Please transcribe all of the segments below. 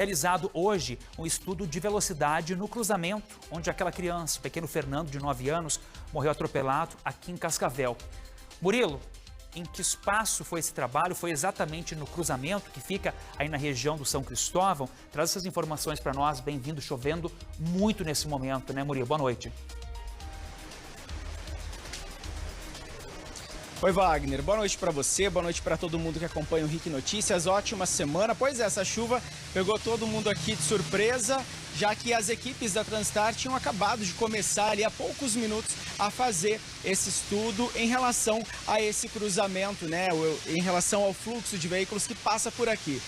Realizado hoje um estudo de velocidade no cruzamento, onde aquela criança, o pequeno Fernando, de 9 anos, morreu atropelado aqui em Cascavel. Murilo, em que espaço foi esse trabalho? Foi exatamente no cruzamento que fica aí na região do São Cristóvão? Traz essas informações para nós. Bem-vindo, chovendo muito nesse momento, né, Murilo? Boa noite. Oi, Wagner. Boa noite para você, boa noite para todo mundo que acompanha o RIC Notícias. Ótima semana. Pois é, essa chuva pegou todo mundo aqui de surpresa, já que as equipes da Transtar tinham acabado de começar ali há poucos minutos a fazer esse estudo em relação a esse cruzamento, né? Em relação ao fluxo de veículos que passa por aqui,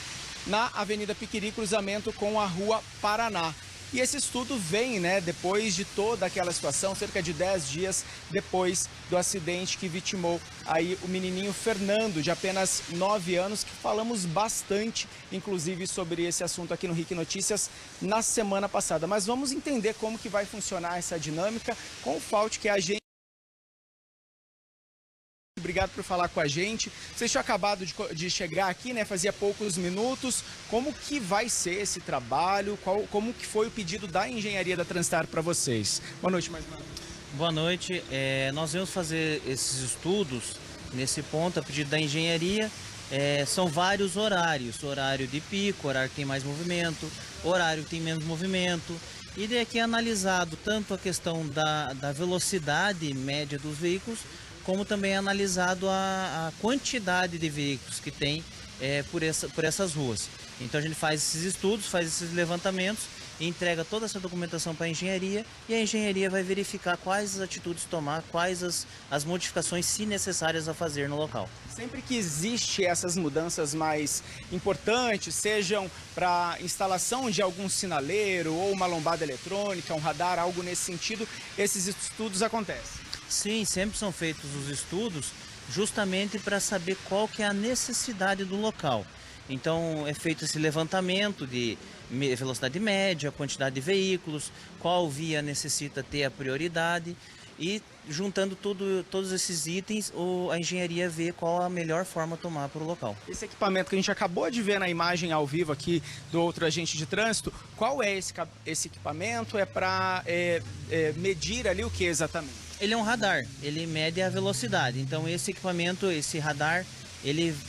na Avenida Piquiri, cruzamento com a Rua Paraná. E esse estudo vem, né, depois de toda aquela situação, cerca de 10 dias depois do acidente que vitimou aí o menininho Fernando, de apenas 9 anos, que falamos bastante, inclusive, sobre esse assunto aqui no RIC Notícias na semana passada. Mas vamos entender como que vai funcionar essa dinâmica com o Fauci, que é a gente. Obrigado por falar com a gente. Vocês tinham acabado de chegar aqui, né? Fazia poucos minutos. Como que vai ser esse trabalho? Como que foi o pedido da engenharia da Transtar para vocês? Boa noite, mais uma vez. Boa noite. Nós vamos fazer esses estudos nesse ponto, a pedido da engenharia. São vários horários. Horário de pico, horário que tem mais movimento, horário que tem menos movimento. E daqui é analisado tanto a questão da velocidade média dos veículos, como também é analisado a quantidade de veículos que tem por essas ruas. Então a gente faz esses estudos, faz esses levantamentos, entrega toda essa documentação para a engenharia e a engenharia vai verificar quais as atitudes tomar, quais as modificações, se necessárias, a fazer no local. Sempre que existe essas mudanças mais importantes, sejam para instalação de algum sinaleiro ou uma lombada eletrônica, um radar, algo nesse sentido, esses estudos acontecem? Sim, sempre são feitos os estudos justamente para saber qual que é a necessidade do local. Então é feito esse levantamento de velocidade média, quantidade de veículos, qual via necessita ter a prioridade e juntando todos esses itens, a engenharia vê qual a melhor forma a tomar para o local. Esse equipamento que a gente acabou de ver na imagem ao vivo aqui do outro agente de trânsito, qual é esse equipamento? É para medir ali o que exatamente? Ele é um radar, ele mede a velocidade. Então esse equipamento, esse radar,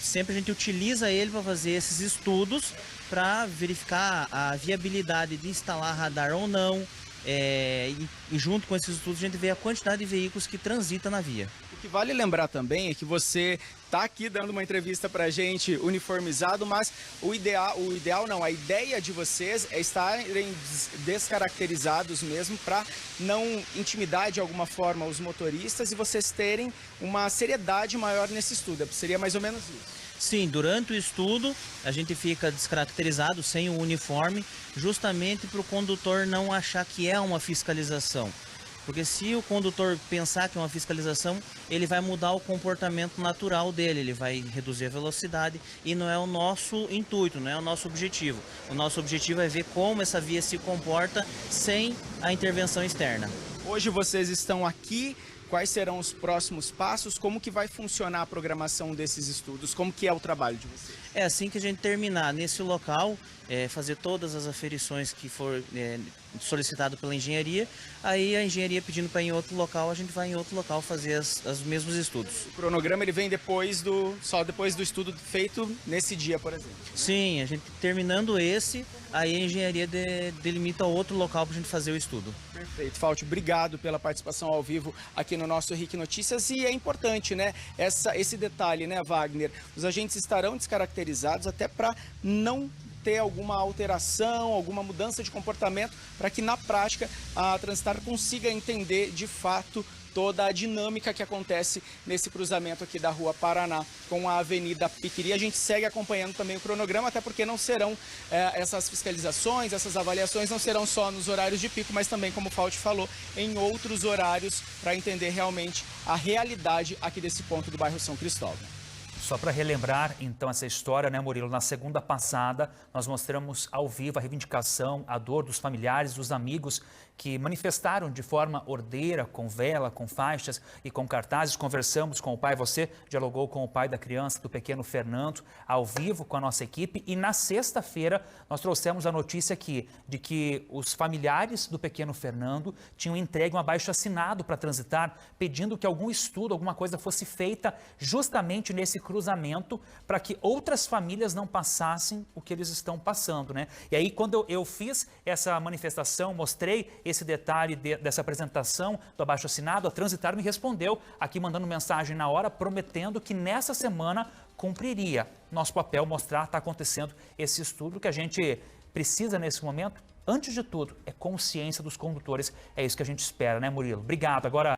sempre a gente utiliza ele para fazer esses estudos para verificar a viabilidade de instalar radar ou não. E junto com esses estudos a gente vê a quantidade de veículos que transita na via. O que vale lembrar também é que você está aqui dando uma entrevista para a gente uniformizado, mas a ideia de vocês é estarem descaracterizados mesmo para não intimidar de alguma forma os motoristas e vocês terem uma seriedade maior nesse estudo. Seria mais ou menos isso? Sim, durante o estudo a gente fica descaracterizado, sem o uniforme, justamente para o condutor não achar que é uma fiscalização. Porque se o condutor pensar que é uma fiscalização, ele vai mudar o comportamento natural dele, ele vai reduzir a velocidade e não é o nosso intuito, não é o nosso objetivo. O nosso objetivo é ver como essa via se comporta sem a intervenção externa. Hoje vocês estão aqui. Quais serão os próximos passos? Como que vai funcionar a programação desses estudos? Como que é o trabalho de vocês? É assim que a gente terminar nesse local, fazer todas as aferições que for solicitado pela engenharia, aí a engenharia pedindo para ir em outro local, a gente vai em outro local fazer os mesmos estudos. O cronograma ele vem só depois do estudo feito nesse dia, por exemplo? Sim, a gente terminando esse, aí a engenharia delimita outro local para a gente fazer o estudo. Perfeito. Fauci, obrigado pela participação ao vivo aqui no nosso RIC Notícias. E é importante, né, esse detalhe, né, Wagner? Os agentes estarão descaracterizados até para não ter alguma alteração, alguma mudança de comportamento, para que na prática a Transtar consiga entender de fato toda a dinâmica que acontece nesse cruzamento aqui da Rua Paraná com a Avenida Piquiri. A gente segue acompanhando também o cronograma, até porque não serão essas fiscalizações, essas avaliações não serão só nos horários de pico, mas também, como o Fauci falou, em outros horários, para entender realmente a realidade aqui desse ponto do bairro São Cristóvão. Só para relembrar, então, essa história, né, Murilo? Na segunda passada, nós mostramos ao vivo a reivindicação, a dor dos familiares, dos amigos que manifestaram de forma ordeira, com vela, com faixas e com cartazes. Conversamos com o pai, você dialogou com o pai da criança, do pequeno Fernando, ao vivo com a nossa equipe. E na sexta-feira, nós trouxemos a notícia aqui de que os familiares do pequeno Fernando tinham entregue um abaixo-assinado para transitar, pedindo que algum estudo, alguma coisa fosse feita justamente nesse cruzamento para que outras famílias não passassem o que eles estão passando, né? E aí, quando eu fiz essa manifestação, mostrei esse detalhe dessa apresentação do abaixo-assinado, a Transitar me respondeu aqui mandando mensagem na hora, prometendo que nessa semana cumpriria. Nosso papel mostrar, está acontecendo esse estudo que a gente precisa nesse momento. Antes de tudo, é consciência dos condutores. É isso que a gente espera, né, Murilo? Obrigado. Agora...